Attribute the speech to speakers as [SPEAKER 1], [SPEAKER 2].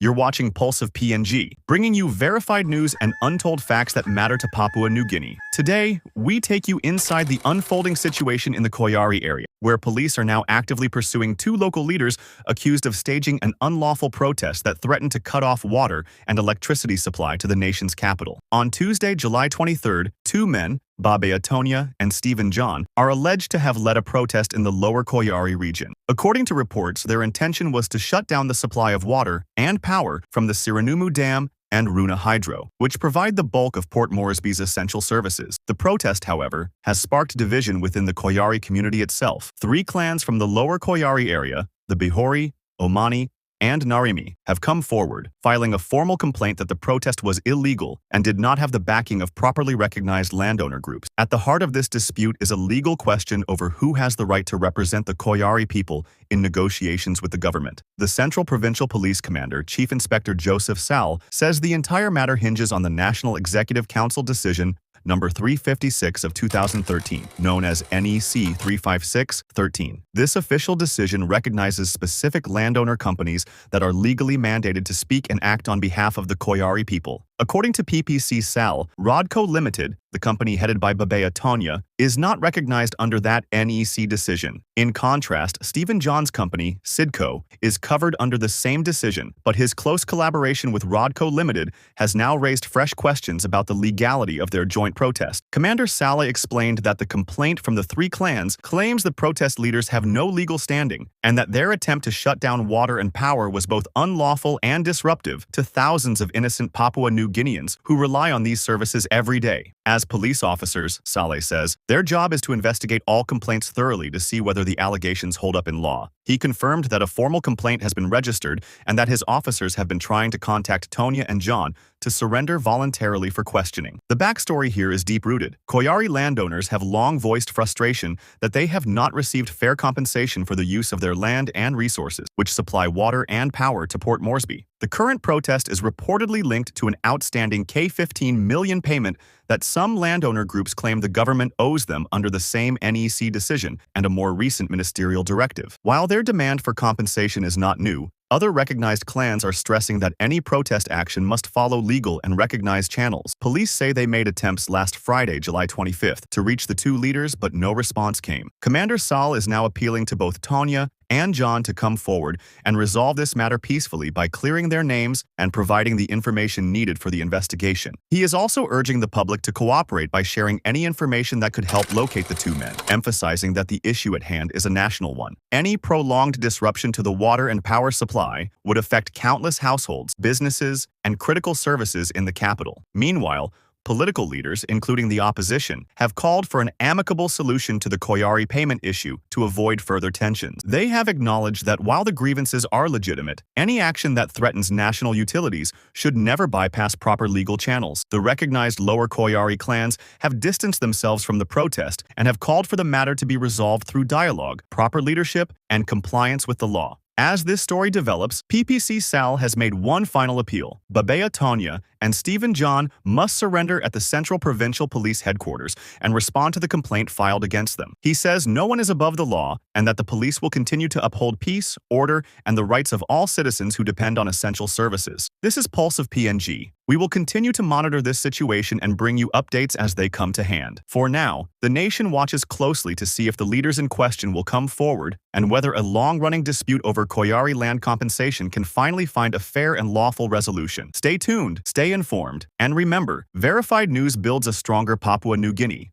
[SPEAKER 1] You're watching Pulse of PNG, bringing you verified news and untold facts that matter to Papua New Guinea. Today, we take you inside the unfolding situation in the Koiari area, where police are now actively pursuing two local leaders accused of staging an unlawful protest that threatened to cut off water and electricity supply to the nation's capital. On Tuesday, July 23rd, two men, Babe Atonia and Stephen John, are alleged to have led a protest in the lower Koiari region. According to reports, their intention was to shut down the supply of water and power from the Siranumu Dam and Runa Hydro, which provide the bulk of Port Moresby's essential services. The protest, however, has sparked division within the Koiari community itself. Three clans from the lower Koiari area, the Bihori, Omani, and Narimi, have come forward, filing a formal complaint that the protest was illegal and did not have the backing of properly recognized landowner groups. At the heart of this dispute is a legal question over who has the right to represent the Koiari people in negotiations with the government. The Central Provincial Police Commander, Chief Inspector Joseph Salle, says the entire matter hinges on the National Executive Council Decision number 356 of 2013, known as NEC 356-13. This official decision recognizes specific landowner companies that are legally mandated to speak and act on behalf of the Koiari people. According to PPC Salle, Rodco Limited, the company headed by Babe Atonia, is not recognized under that NEC decision. In contrast, Stephen John's company, Sidco, is covered under the same decision, but his close collaboration with Rodco Limited has now raised fresh questions about the legality of their joint protest. Commander Salle explained that the complaint from the three clans claims the protest leaders have no legal standing, and that their attempt to shut down water and power was both unlawful and disruptive to thousands of innocent Papua New Guineans who rely on these services every day. As police officers, Salle says, their job is to investigate all complaints thoroughly to see whether the allegations hold up in law. He confirmed that a formal complaint has been registered and that his officers have been trying to contact Tonya and John to surrender voluntarily for questioning. The backstory here is deep-rooted. Koiari landowners have long voiced frustration that they have not received fair compensation for the use of their land and resources, which supply water and power to Port Moresby. The current protest is reportedly linked to an outstanding K-15 million payment that some landowner groups claim the government owes them under the same NEC decision and a more recent ministerial directive. While their demand for compensation is not new, other recognized clans are stressing that any protest action must follow legal and recognized channels. Police say they made attempts last Friday, July 25th, to reach the two leaders, but no response came. Commander Salle is now appealing to both Tonya and John to come forward and resolve this matter peacefully by clearing their names and providing the information needed for the investigation. He is also urging the public to cooperate by sharing any information that could help locate the two men, emphasizing that the issue at hand is a national one. Any prolonged disruption to the water and power supply would affect countless households, businesses, and critical services in the capital. Meanwhile, political leaders, including the opposition, have called for an amicable solution to the Koiari payment issue to avoid further tensions. They have acknowledged that while the grievances are legitimate, any action that threatens national utilities should never bypass proper legal channels. The recognized lower Koiari clans have distanced themselves from the protest and have called for the matter to be resolved through dialogue, proper leadership, and compliance with the law. As this story develops, PPC Salle has made one final appeal. Babe Atonia and Stephen John must surrender at the Central Provincial Police Headquarters and respond to the complaint filed against them. He says no one is above the law and that the police will continue to uphold peace, order, and the rights of all citizens who depend on essential services. This is Pulse of PNG. We will continue to monitor this situation and bring you updates as they come to hand. For now, the nation watches closely to see if the leaders in question will come forward and whether a long-running dispute over Koiari land compensation can finally find a fair and lawful resolution. Stay tuned, stay informed, and remember, verified news builds a stronger Papua New Guinea.